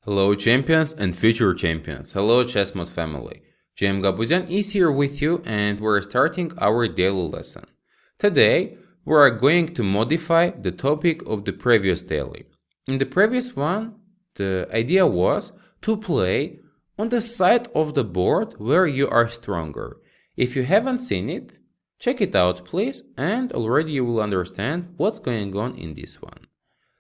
Hello champions and future champions. Hello Chessmood family. JM Gabuzyan is here with you and we're starting our daily lesson. Today we are going to modify the topic of the previous daily. In the previous one, the idea was to play on the side of the board where you are stronger. If you haven't seen it, check it out please, and already you will understand what's going on in this one.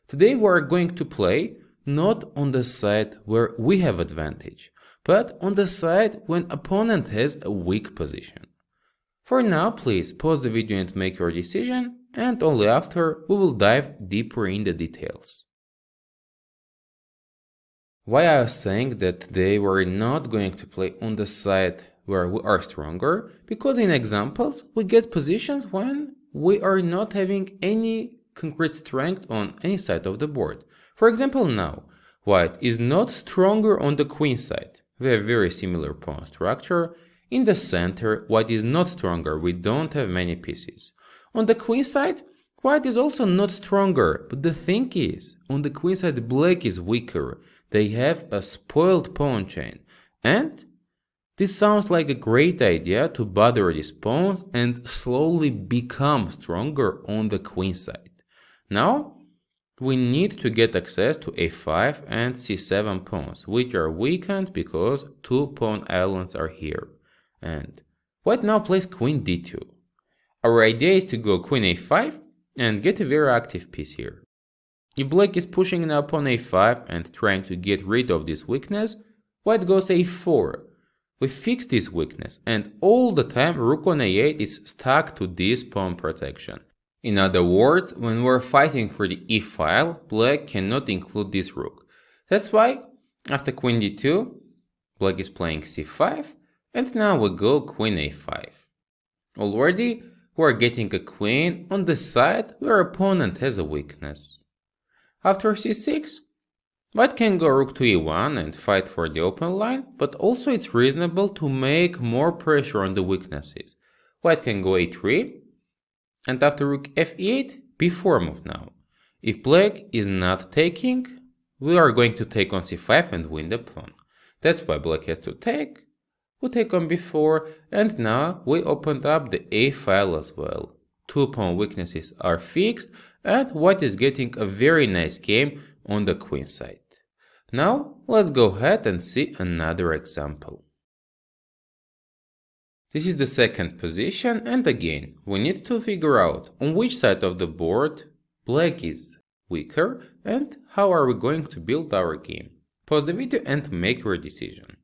Today we are going to play not on the side where we have advantage, but on the side when opponent has a weak position. For now, please pause the video and make your decision, and only after we will dive deeper in the details. Why I was saying that today we're not going to play on the side where we are stronger, because in examples we get positions when we are not having any concrete strength on any side of the board. For example, now, white is not stronger on the queen side. We have very similar pawn structure. In the center, white is not stronger. We don't have many pieces. On the queen side, white is also not stronger. But the thing is, on the queen side, black is weaker. They have a spoiled pawn chain. And this sounds like a great idea to bother these pawns and slowly become stronger on the queen side. Now, we need to get access to a5 and c7 pawns, which are weakened because two pawn islands are here. And white now plays queen d2. Our idea is to go queen a5 and get a very active piece here. If black is pushing now pawn a5 and trying to get rid of this weakness, white goes a4. We fix this weakness, and all the time rook on a8 is stuck to this pawn protection. In other words, when we're fighting for the e-file, black cannot include this rook. That's why, after queen d2, black is playing c5, and now we go queen a5. Already, we're getting a queen on the side where opponent has a weakness. After c6, white can go rook to e1 and fight for the open line, but also it's reasonable to make more pressure on the weaknesses. White can go a3, and after rook f8, b4 move now. If black is not taking, we are going to take on c5 and win the pawn. That's why black has to take. We take on b4, and now we opened up the a file as well. Two pawn weaknesses are fixed, and white is getting a very nice game on the queen side. Now let's go ahead and see another example. This is the second position, and again, we need to figure out on which side of the board black is weaker and how are we going to build our game. Pause the video and make your decision.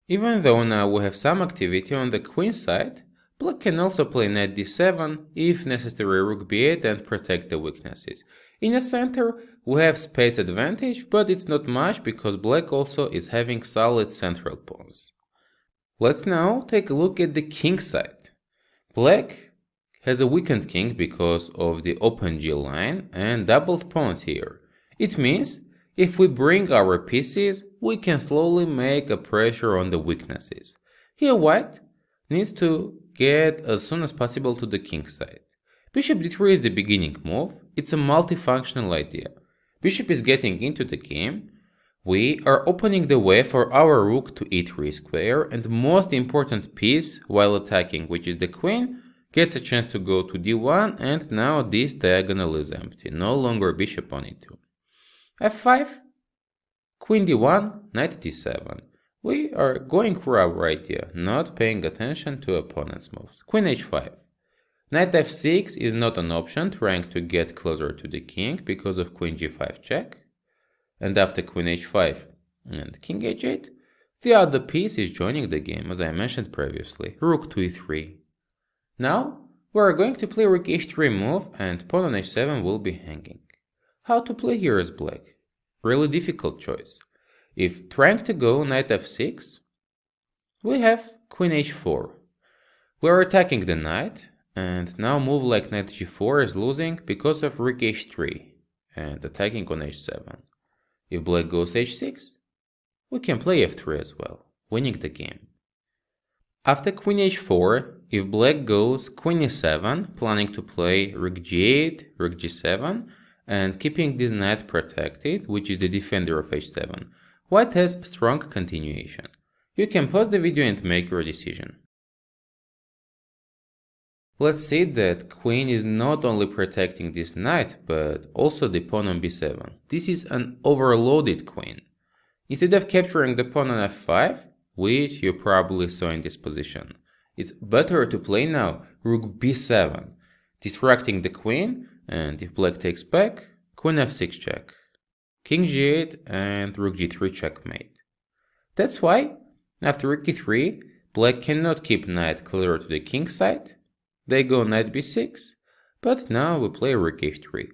Even though now we have some activity on the queen side, black can also play knight d7, if necessary rook b8 and protect the weaknesses. In the center, we have space advantage, but it's not much because black also is having solid central pawns. Let's now take a look at the king side. Black has a weakened king because of the open G line and doubled pawns here. It means if we bring our pieces, we can slowly make a pressure on the weaknesses. Here white needs to get as soon as possible to the king side. Bishop d3 is the beginning move. It's a multifunctional idea. Bishop is getting into the game. We are opening the way for our rook to e3 square, and the most important piece while attacking, which is the queen, gets a chance to go to d1, and now this diagonal is empty, no longer bishop on e2. f5, queen d1, knight d7. We are going for our idea, not paying attention to opponent's moves. Queen h5. Knight f6 is not an option, trying to get closer to the king because of queen g5 check. And after queen h5 and king h8, the other piece is joining the game, as I mentioned previously, rook to e3. Now, we are going to play rook h3 move, and pawn on h7 will be hanging. How to play here as black? Really difficult choice. If trying to go knight f6, we have queen h4. We are attacking the knight, and now move like knight g4 is losing because of rook h3 and attacking on h7. If black goes h6, we can play f3 as well, winning the game. After queen h4, if black goes queen e7, planning to play rook g8, rook g7, and keeping this knight protected, which is the defender of h7. White has strong continuation. You can pause the video and make your decision. Let's see that queen is not only protecting this knight, but also the pawn on b7. This is an overloaded queen. Instead of capturing the pawn on f5, which you probably saw in this position, it's better to play now rook b7, distracting the queen, and if black takes back, queen f6 check, king g8 and rook g3 checkmate. That's why, after rook e3, black cannot keep knight clear to the king side. They go knight b6, but now we play rook h3.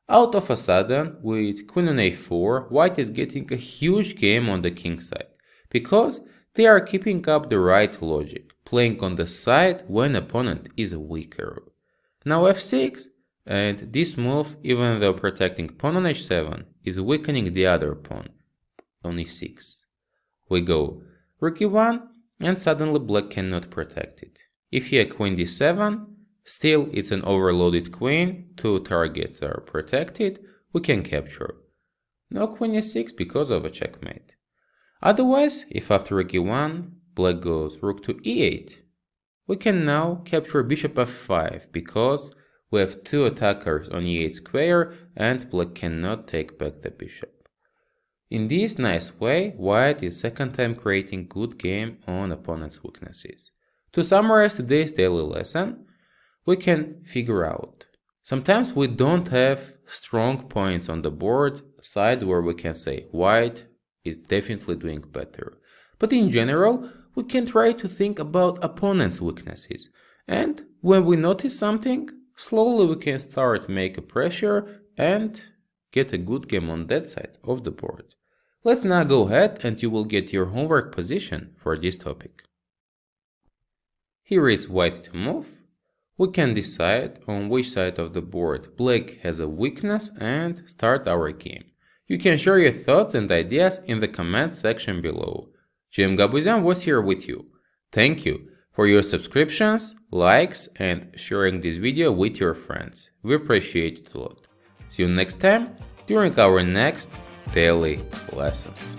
Out of a sudden, with queen on a4, white is getting a huge game on the king side, because they are keeping up the right logic, playing on the side when opponent is weaker. Now f6, and this move, even though protecting pawn on h7, is weakening the other pawn on e6. We go rook e1, and suddenly black cannot protect it. If here queen d7, still it's an overloaded queen, two targets are protected, we can capture. No queen e6 because of a checkmate. Otherwise, if after rook e1, black goes rook to e8, we can now capture bishop f5 because we have two attackers on e8 square and black cannot take back the bishop. In this nice way, white is second time creating good game on opponent's weaknesses. To summarize today's daily lesson, we can figure out. Sometimes we don't have strong points on the board side where we can say white is definitely doing better. But in general, we can try to think about opponent's weaknesses. And when we notice something, slowly we can start make a pressure and get a good game on that side of the board. Let's now go ahead and you will get your homework position for this topic. Here is white to move. We can decide on which side of the board black has a weakness and start our game. You can share your thoughts and ideas in the comment section below. GM Gabuzyan was here with you. Thank you for your subscriptions, likes and sharing this video with your friends. We appreciate it a lot. See you next time during our next daily lessons.